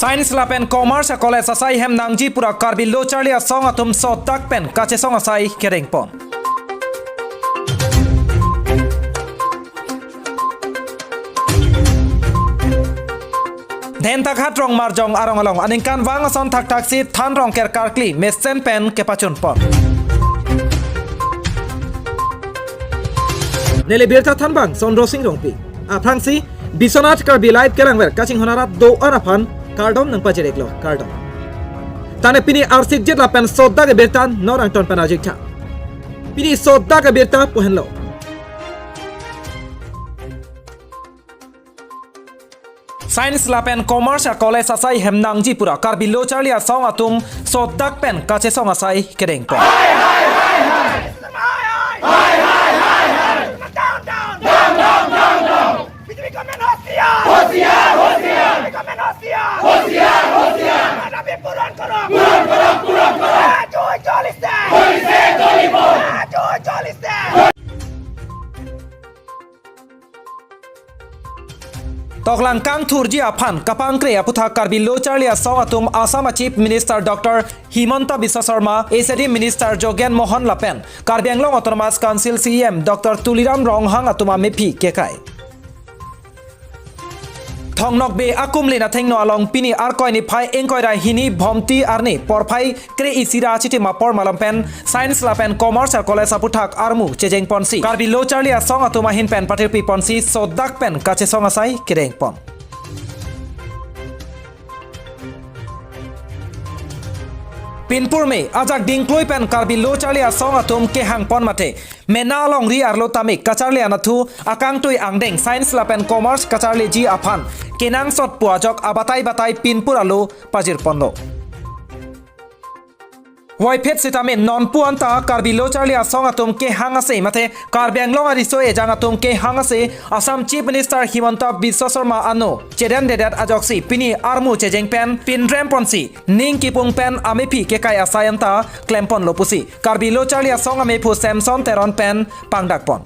Science Lab and Commerce College asai hem nangji pura karbi lo charlia song atum so tak pen kache song asai kereng pon. Den tak hat rong marjong arong along aningkan wang ason tak taksi than rong ker karkli mesen pen kepachun pon. Nele birta than bang son rosing rong pi. Aprangsi Bisonat karbi live kerang wer kaching honarat do arafan kardom nang pajereklo kardom. Tane pini arsik jet la pen sodda ke bertan norang ton penajik cha. Pini sodda ke berta puhenlo. Science Lab and Commerce College asai hemnangji pura karbi lo charlia song atum soddak pen kache song asai kereng po. Toklang kang thurji aphan kapang kre aputha karbi lo charlia song atum Assam Chief Minister Dr. Himanta Biswa Sharma, ACD Minister Jogen Mohan Lapen, Karbi Anglong Autonomous Council CM Dr. Tuliram Ronghang atuma mepi kekai. Thongnok be akumli na thengno along pini arkoi ni phai engkoi rai hini bhomti arni porphai kre isira chiti mapor malampen Science Lab and Commerce College aputhak armu chejeng ponsi karbi lo charlia song atuma hin pen patir pi ponsi sodak pen kache song asai kereng pon. Pinpur में आजाक डिंक्लोई pen Karbi लो चालिया song अतुम के Hong pawn मटे मेना लोंग री आरलो तामिक कचारले अनथु आकांग टुई आंगडेंग science lab and commerce कचारले जी अफान केनांग सट पुआजक आबाताई बाताई पिनपुर आलो पाजिर पन्नो Waipet sitame non puanta karbi lo charlia song atum ke hangase mate karbianglong ariso e jang atum ke hangase Assam Chief Minister Himanta Biswa Sharma ano cheden dedat ajoksi pini armu chejeng pen pinrem ponsi ning kipung pen amepi ke kai asayanta klempon lopusi karbi lo charlia song amepu Samson teron pen pangdak pon.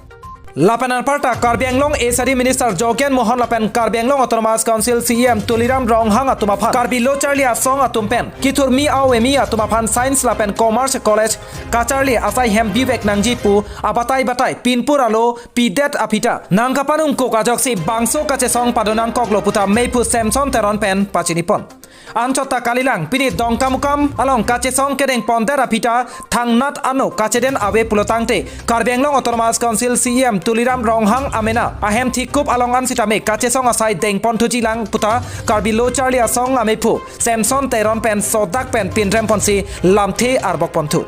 Lapanan parta Karbianglong ACD Minister Jogen Mohan Lapen Karbianglong Autonomous Council CM Tuliram Ronghang atumaphan karbi lo charlia song atumpen kitur mi au emi atumaphan Science Lab and Commerce College kacharli asai hem bibek nangjipu abatai batai pinpur alo pidet apita nangkapanung ko kajoksi bangso kache song padonang koklo puta meipu Samson teron pen pachinipon. Anchota kalilang pini dongkamukam along kache song kedeng pondera pita thangnat ano kacheden awe pulotangte Karbianglong Autonomous Council CM Tuliram Ronghang amena ahem thikup along ansitame kache song asai deng pontuji lang puta karbi lo charlia song amepu Samson teron pen sodak pen pinrem ponsi lamthe arbok pontu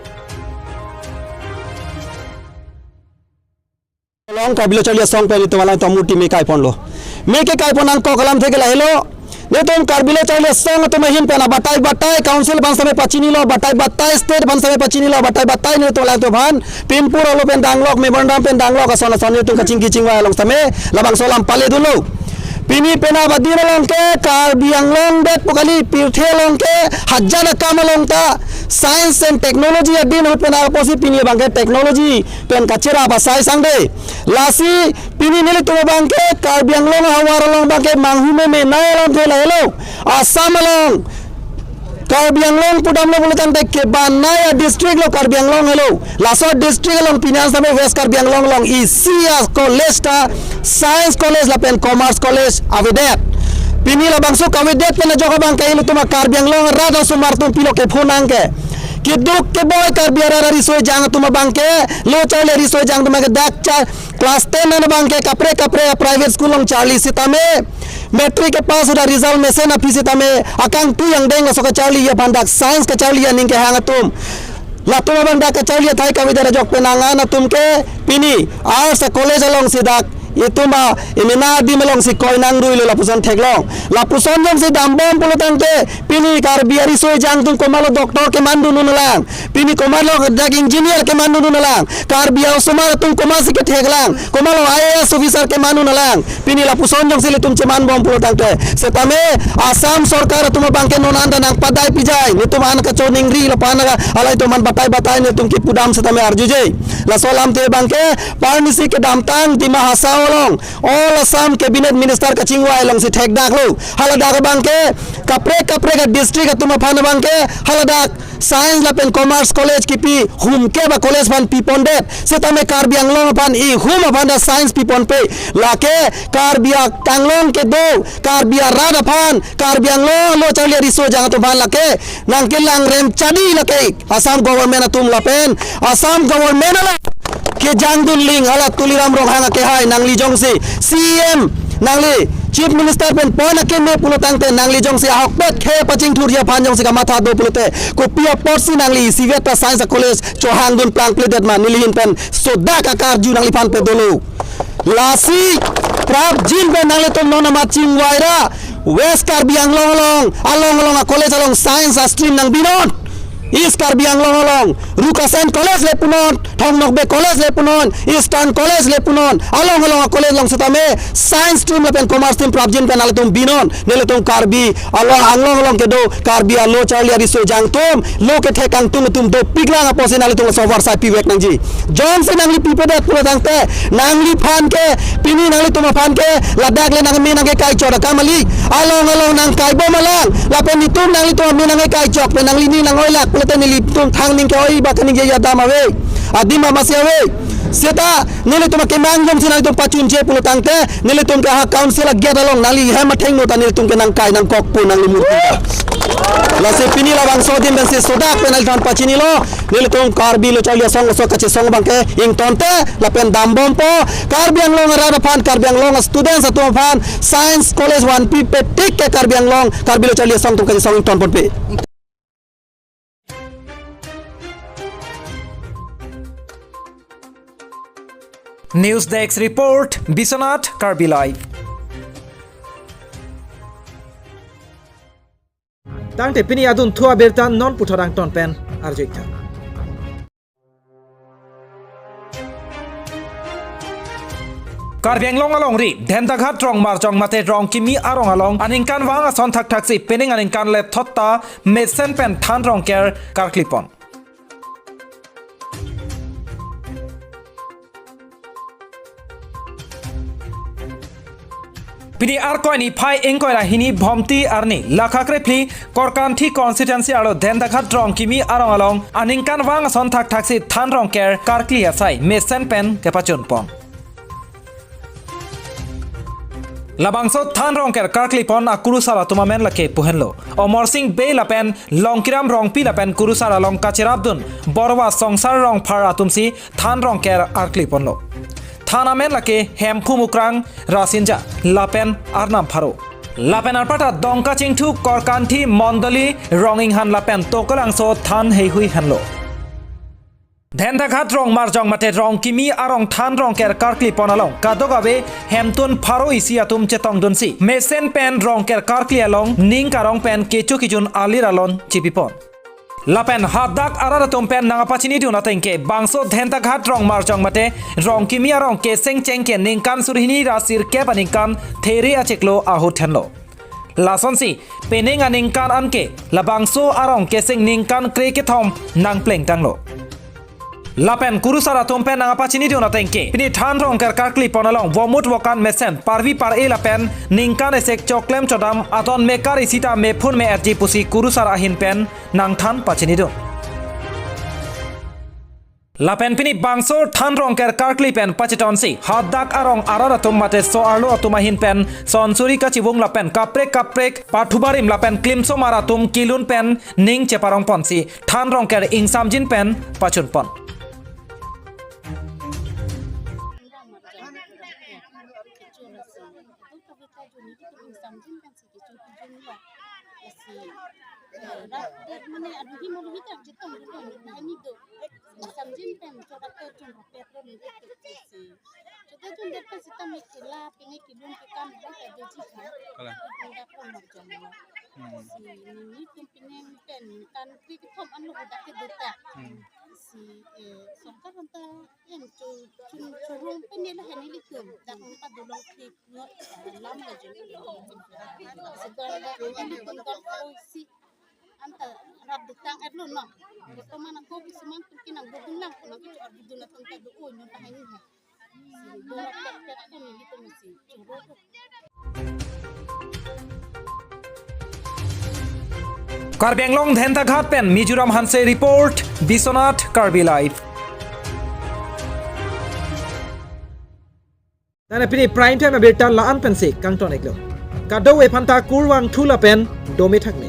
long karbi lo charlia song pen itu malang tomuti me kai ponlo me ke kai ponan ko kalam theke lahelo ne तुम कार्बिलो चाइले संग तुम हिन पेना बताई बताई council बंस में पचिनी लो बताई बताई स्टेट बंस में पचिनी लो बताई बताई ने तो लाइक तो भान पिनपुर लो पेन डांगलोक में बंडाम पेन डांगलोक असोन असोन तुम कचिंग किचिंग वा लोंग तमे लबंग सोलाम पाले दुलो पिनी पेना बदीर लोंग के कार्बियांगलोंग बेट पुकली पिरथे लोंग के हजार काम लोंग ता साइंस एंड टेक्नोलॉजी अधीन हो पेना पोसी पिनी बांगे टेक्नोलॉजी पेन कचरा बसाई संगे लासी पिनी नेले तो बांगे कार्बियांगलोंग हवार लोंग बांगे मांगहुमे में नए लोंग थे हेलो आसाम लोंग कार्बियांगलोंग पुडाम लो बोलते हैं के बानाया डिस्ट्रिक्ट लो कार्बियांगलोंग हेलो लासो डिस्ट्रिक्ट लोंग पिनास में वेस्ट कार्बियांगलोंग लोंग इसिया कॉलेज ता साइंस कॉलेज लापेन कॉमर्स कॉलेज अवेडेट पिनी ला बांगसो कवेडेट पेन जो का बांग कहीं तुम कार्बियांगलोंग राधा सुमार तुम पिलो के फोन आंगे कि दुख के बॉय कार्बियारा रिसोई जांग तुम बांग के लो चाले रिसोई जांग तुम के दाक चा क्लास 10 में बांग के कपड़े कपड़े प्राइवेट स्कूल लोंग 40 सिता में मैट्रिक के पास उधर रिजल्ट में से ना फीस सिता में अकांग तू यंग देंगे सो का चाली ये बांग साइंस का चाली या निंग के हांग तुम ला तुम बांग का चाली थाई कविता जोक पे नांगा ना तुम के पिनी आर्ट्स कॉलेज अलोंग सिदाक इतुमा इमिना दी मेलोंग si koi nang rui la puson theklong la puson jong si dambom pulutang te pini kar biari soi jang tung komalo doktor ke mandu nunalang pini komalo dak engineer ke mandu nunalang kar biao sumar tung komasi ke theklang komalo IAS officer ke mandu nunalang pini la puson jong si le tum cheman bom pulutang te setame asam sarkar tum bangke nonanda nang padai pijai ni tum an ka choning ri la panaga alai to man batai batai ni tum ki pudam setame arjuje la solam te bangke parnisi ke damtang di mahasao long all Assam cabinet minister ka chingwai long si thek dak lo halada ka bangke kapre ka district atuma phan bangke halada science la pen commerce college kipi humke ba college pan pipon det setame Karbi Anglong pan I hum pan da science pipon pe lake Karbi Anglong ke do Karbi Rada pan Karbi Anglong lo chalia riso jang to pan lake nang kilang rem chadi lake Assam government atum la pen Assam government la ke jangdun ling ala tuliram rong hanga ke hai nangli jongsi CM nangli chief minister pen pona ke me pulotang te nangli jongsi ahok bet khe paching thuria phan jongsi ka matha do pulote ko pia porsi nangli siveta science college chohang dun plang pledet ma nilihin pen soda ka kar ju nangli phan pe dolo lasi prab jin pe nangli to nona ma chingwaira West Karbi Anglong along college along science stream nang binon East Karbi Anglong Rukasen college le punon Thong Nokbe college le punon Eastern college le punon along college long setame science stream le pen commerce stream prabjin pen ale tum binon nele tum Karbi along ke do Karbi alo charli ari so jang tum lo ke thekang tum do pigla na posin ale tum software sai pi wek nang ji John se nangli pipe det pulo dangte nangli phan ke pini nangli tum phan ke ladak le nang mi nang ke kai chora kamali along nang kai bo malang la pen itum nangli tum mi nang ke kai chok pen nangli ni nang oilak pulo ten li tum thang ning ke oi ba kaning ye yadama we adima masyawe seta nele tum ke mang jom sinang tum pachun je pulo tangte nele tum ke ha council get along nali ha matheng no tan nele tum ke nang kai nang kok pu nang murti la se pini la bang so din ben se sodak penal tan pachini lo nele tum Karbi lo chalia song so kache song bang ke ing tonte la pen dam bom po Karbi Anglong ra phan Karbi Anglong students atum phan science college 1 p pe tik ke Karbi Anglong Karbi lo chalia song tum kache song ing ton pon pe News Desk report Biswanath Karbi Live Tangte pini adun thua berta non puthorang ton pen arjoika Karbi Anglong along ri Dhendaghat rong marjong mate rong kimi arong along aningkan wang ason thak thak si pening aningkan le thotta mesen pen than rong ker karklipon Pini arkoi phai engkoi ra hini bhomti arni lakhakre phli korkanthi constituency aro Dhendaghat rong kimi arong along aningkan wang son thak thak si than rong ker karkli asai mesen pen kepachun pon Labangso than rong ker karklipon akurusara tumamen lake puhenlo Omor Singh be lapen longkiram rongpi lapen kurusara long kachirabdun borwa songsar rong phara tumsi than rong ker arklipon lo Thanamen lake hempu mukrang rasinja lapen arnam pharo lapen arpata dongka chingthu korkanthi mondali ronging han lapen tokalangso than hei hui hanlo Dhendaghat rong marjong mate rong kimi arong than rong ker karkli ponalong kadogabe hemtun pharo isi atum chetong dunsi mesen pen rong ker karkli along ning karong pen kechu kijun aliralon chipipon Lapen hadak arara tumpen nangapachini diuna tengke bangso Dhendaghat rong marjong mate rong kimi arong keseng chengke ningkan surhini rasir ke paningkan theri acheklo ahu thenlo Lasonsi pening aningkan anke labangso arong keseng ningkan kreke thom nang pleng tanglo Lapen kurusara tumpen nangapachini diuna tengke pini than rong ker karkli ponalong womut wokan mesen parvi par e lapen ningkan esek choklem chodam aton mekar isita me phun me erji pusi kurusara hin pen nang than pachini do Lapen pini bangso than rong ker karkli pen pachitonsi hadak arong arara tum mate so arlo atuma hin pen sonsuri ka chibung lapen kaprek pathubarim lapen klimso maratum kilun pen ning cheparong ponsi than rong ker ingsamjin pen pachun pon Samjin pen coba ke jumpa petro ni itu sih. Kita jun depan kita mikirlah pengen kidung kita mau ke doji kan. Kita pun berjalan. Si ini tu pengen pen kan kita anu udah ke deta. Si sokar entah yang curung pengen lah ini itu. Dan kita dulu kita lama aja. Segala ini pun kalau si anta rab detang erlo no beto mana ko semang mungkin ang gugulang ko nang itu abiduna tanta do nyo tahani ha dora pek pek tu ni tu mesti coba tu. Karbi Anglong ধেন্তাঘাট পেন মিজোৰাম হানছে report Biswanath Karbi live Nana pini prime time abir tal laan pen se kang ton eklo. Kado e phanta kurwang thula pen domi thakni.